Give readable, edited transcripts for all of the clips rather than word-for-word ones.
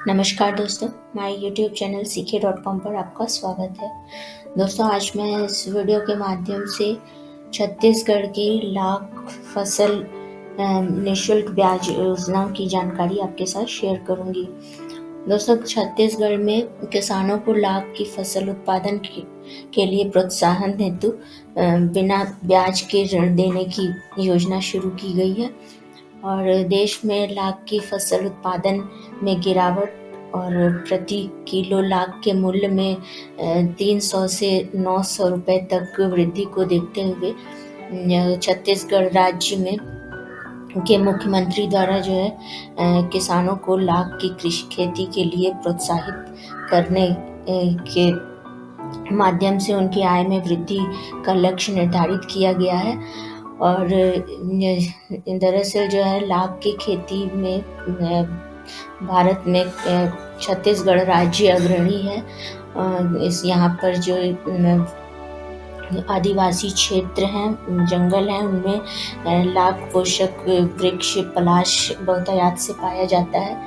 नमस्कार दोस्तों, my YouTube channel सीखे.com पर आपका स्वागत है। दोस्तों, आज मैं इस वीडियो के माध्यम से छत्तीसगढ़ की लाख फसल निःशुल्क ब्याज योजना की जानकारी आपके साथ शेयर करूंगी। दोस्तों, छत्तीसगढ़ में किसानों को लाख की फसल उत्पादन के लिए प्रोत्साहन हेतु बिना ब्याज के ऋण देने की योजना शुरू की गई है और देश में लाख की फसल उत्पादन में गिरावट और प्रति किलो लाख के मूल्य में 300 से 900 रुपए तक वृद्धि को देखते हुए छत्तीसगढ़ राज्य में के मुख्यमंत्री द्वारा जो है किसानों को लाख की कृषि खेती के लिए प्रोत्साहित करने के माध्यम से उनकी आय में वृद्धि का लक्ष्य निर्धारित किया गया है। और दरअसल जो है लाख की खेती में भारत में छत्तीसगढ़ राज्य अग्रणी है। इस यहाँ पर जो आदिवासी क्षेत्र हैं, जंगल हैं, उनमें लाख पोषक वृक्ष पलाश बहुतायत से पाया जाता है,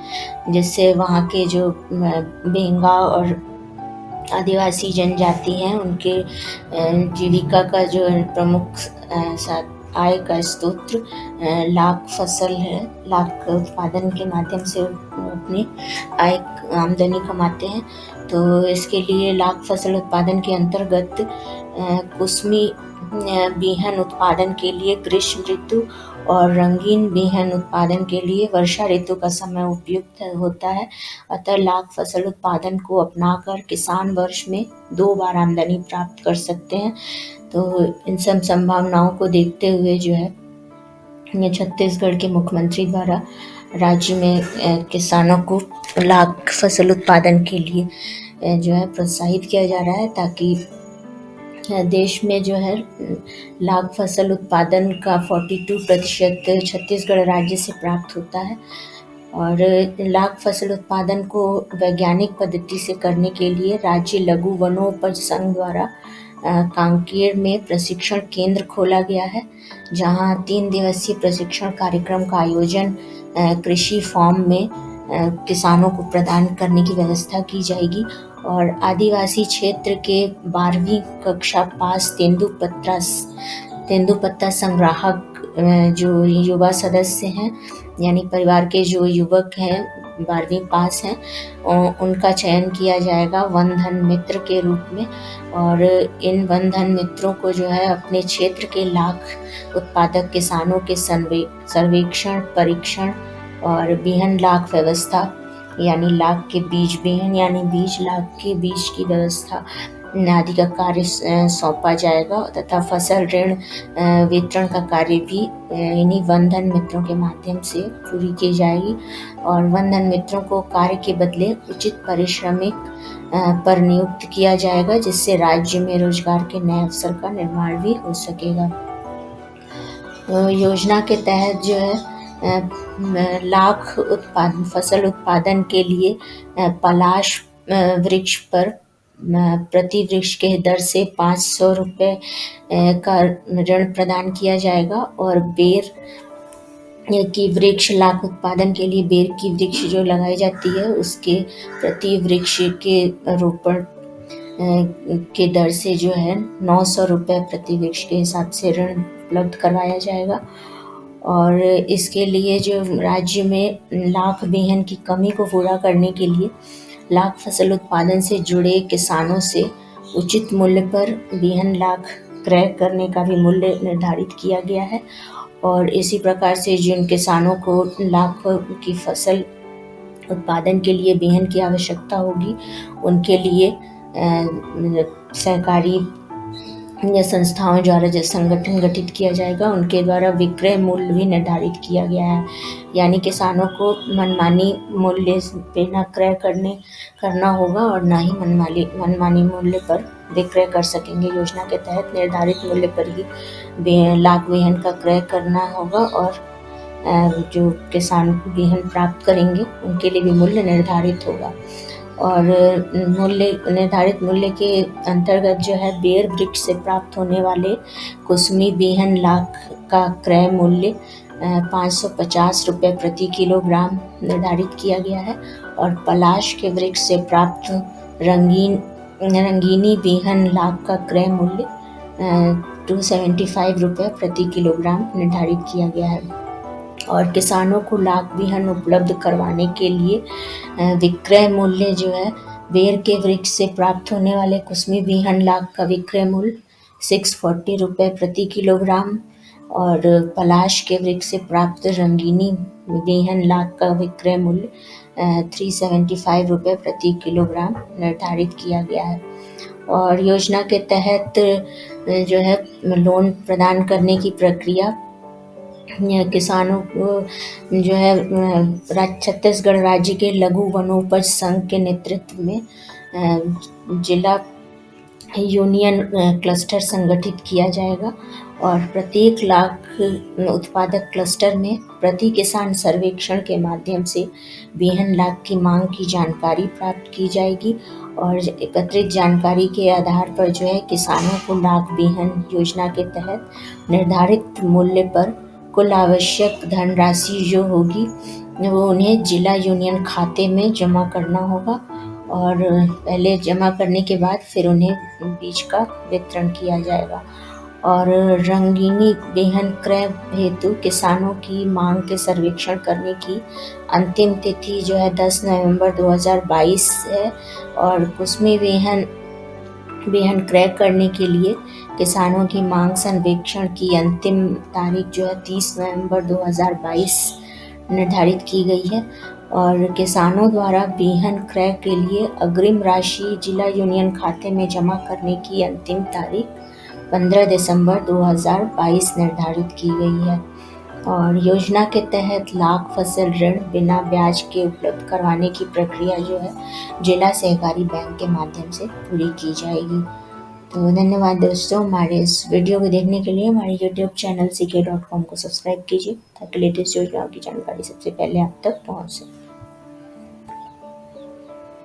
जिससे वहाँ के जो बेंगा और आदिवासी जनजाति हैं उनके जीविका का जो प्रमुख आय का स्रोत लाख फसल है। लाख उत्पादन के माध्यम से अपनी आय आमदनी कमाते हैं। तो इसके लिए लाख फसल उत्पादन के अंतर्गत कुसमी बीहन उत्पादन के लिए ग्रीष्म ऋतु और रंगीन बीहन उत्पादन के लिए वर्षा ऋतु का समय उपयुक्त होता है। अतः लाख फसल उत्पादन को अपनाकर किसान वर्ष में 2 बार आमदनी प्राप्त कर सकते हैं। तो इन सब संभावनाओं को देखते हुए जो है छत्तीसगढ़ के मुख्यमंत्री द्वारा राज्य में किसानों को लाख फसल उत्पादन के लिए जो है प्रोत्साहित किया जा रहा है, ताकि देश में जो है लाख फसल उत्पादन का 42% छत्तीसगढ़ राज्य से प्राप्त होता है। और लाख फसल उत्पादन को वैज्ञानिक पद्धति से करने के लिए राज्य लघु वनोपज संघ द्वारा कांकेर में प्रशिक्षण केंद्र खोला गया है, जहां 3 दिवसीय प्रशिक्षण कार्यक्रम का आयोजन कृषि फार्म में किसानों को प्रदान करने की व्यवस्था की जाएगी। और आदिवासी क्षेत्र के 12वीं कक्षा पास तेंदुपत्ता संग्राहक जो युवा सदस्य हैं, यानी परिवार के जो युवक हैं 12वीं पास हैं, उनका चयन किया जाएगा वन धन मित्र के रूप में। और इन वन धन मित्रों को जो है अपने क्षेत्र के लाख उत्पादक किसानों के सर्वेक्षण, परीक्षण और बीहन लाख व्यवस्था, यानी लाख के बीज बीहन यानी बीज लाख के बीज की व्यवस्था आदि का कार्य सौंपा जाएगा, तथा फसल ऋण वितरण का कार्य भी इन्हीं वन धन मित्रों के माध्यम से पूरी की जाएगी। और वन धन मित्रों को कार्य के बदले उचित पारिश्रमिक पर नियुक्त किया जाएगा, जिससे राज्य में रोजगार के नए अवसर का निर्माण भी हो सकेगा। योजना के तहत जो है लाख फसल उत्पादन के लिए पलाश वृक्ष पर प्रति वृक्ष के दर से 500 रुपये का ऋण प्रदान किया जाएगा। और बेर की वृक्ष लाख उत्पादन के लिए बेर की वृक्ष जो लगाई जाती है उसके प्रति वृक्ष के रोपण के दर से जो है 900 रुपये प्रति वृक्ष के हिसाब से ऋण उपलब्ध करवाया जाएगा। और इसके लिए जो राज्य में लाख बीहन की कमी को पूरा करने के लिए लाख फसल उत्पादन से जुड़े किसानों से उचित मूल्य पर बीहन लाख क्रय करने का भी मूल्य निर्धारित किया गया है। और इसी प्रकार से जिन किसानों को लाख की फसल उत्पादन के लिए बीहन की आवश्यकता होगी, उनके लिए सहकारी या संस्थाओं द्वारा जो संगठन गठित किया जाएगा, उनके द्वारा विक्रय मूल्य भी निर्धारित किया गया है, यानी किसानों को मनमानी मूल्य पे न क्रय करना होगा और ना ही मनमानी मूल्य पर विक्रय कर सकेंगे। योजना के तहत निर्धारित मूल्य पर ही लाख बीहन का क्रय करना होगा और जो किसान बीहन प्राप्त करेंगे उनके लिए भी मूल्य निर्धारित होगा। और निर्धारित मूल्य के अंतर्गत जो है बेर वृक्ष से प्राप्त होने वाले कुसमी बीहन लाख का क्रय मूल्य 550 रुपये प्रति किलोग्राम निर्धारित किया गया है। और पलाश के वृक्ष से प्राप्त रंगीनी बीहन लाख का क्रय मूल्य 275 रुपये प्रति किलोग्राम निर्धारित किया गया है। और किसानों को लाख बीहन उपलब्ध करवाने के लिए विक्रय मूल्य जो है, बेर के वृक्ष से प्राप्त होने वाले कुसमी बीहन लाख का विक्रय मूल्य 640 रुपये प्रति किलोग्राम और पलाश के वृक्ष से प्राप्त रंगीनी बीहन लाख का विक्रय मूल्य 375 रुपये प्रति किलोग्राम निर्धारित किया गया है। और योजना के तहत जो है लोन प्रदान करने की प्रक्रिया किसानों को जो है छत्तीसगढ़ राज्य के लघु वनोपज संघ के नेतृत्व में जिला यूनियन क्लस्टर संगठित किया जाएगा और प्रत्येक लाख उत्पादक क्लस्टर में प्रति किसान सर्वेक्षण के माध्यम से बीहन लाख की मांग की जानकारी प्राप्त की जाएगी और एकत्रित जानकारी के आधार पर जो है किसानों को लाख बीहन योजना के तहत निर्धारित मूल्य पर कुल आवश्यक धनराशि जो होगी वो उन्हें जिला यूनियन खाते में जमा करना होगा और पहले जमा करने के बाद फिर उन्हें बीज का वितरण किया जाएगा। और रंगीनी बीहन क्रय हेतु किसानों की मांग के सर्वेक्षण करने की अंतिम तिथि जो है 10 नवंबर 2022 है और कुसमी बीहन क्रय करने के लिए किसानों की मांग सर्वेक्षण की अंतिम तारीख जो है 30 नवंबर 2022 निर्धारित की गई है। और किसानों द्वारा बीहन क्रय के लिए अग्रिम राशि जिला यूनियन खाते में जमा करने की अंतिम तारीख 15 दिसंबर 2022 निर्धारित की गई है। और योजना के तहत लाख फसल ऋण बिना ब्याज के उपलब्ध करवाने की प्रक्रिया जो है जिला सहकारी बैंक के माध्यम से पूरी की जाएगी। तो धन्यवाद दोस्तों, हमारे इस वीडियो को देखने के लिए हमारे यूट्यूब चैनल ck.com को सब्सक्राइब कीजिए ताकि लेटेस्ट योजनाओं की जानकारी सबसे पहले आप तक पहुंच सके।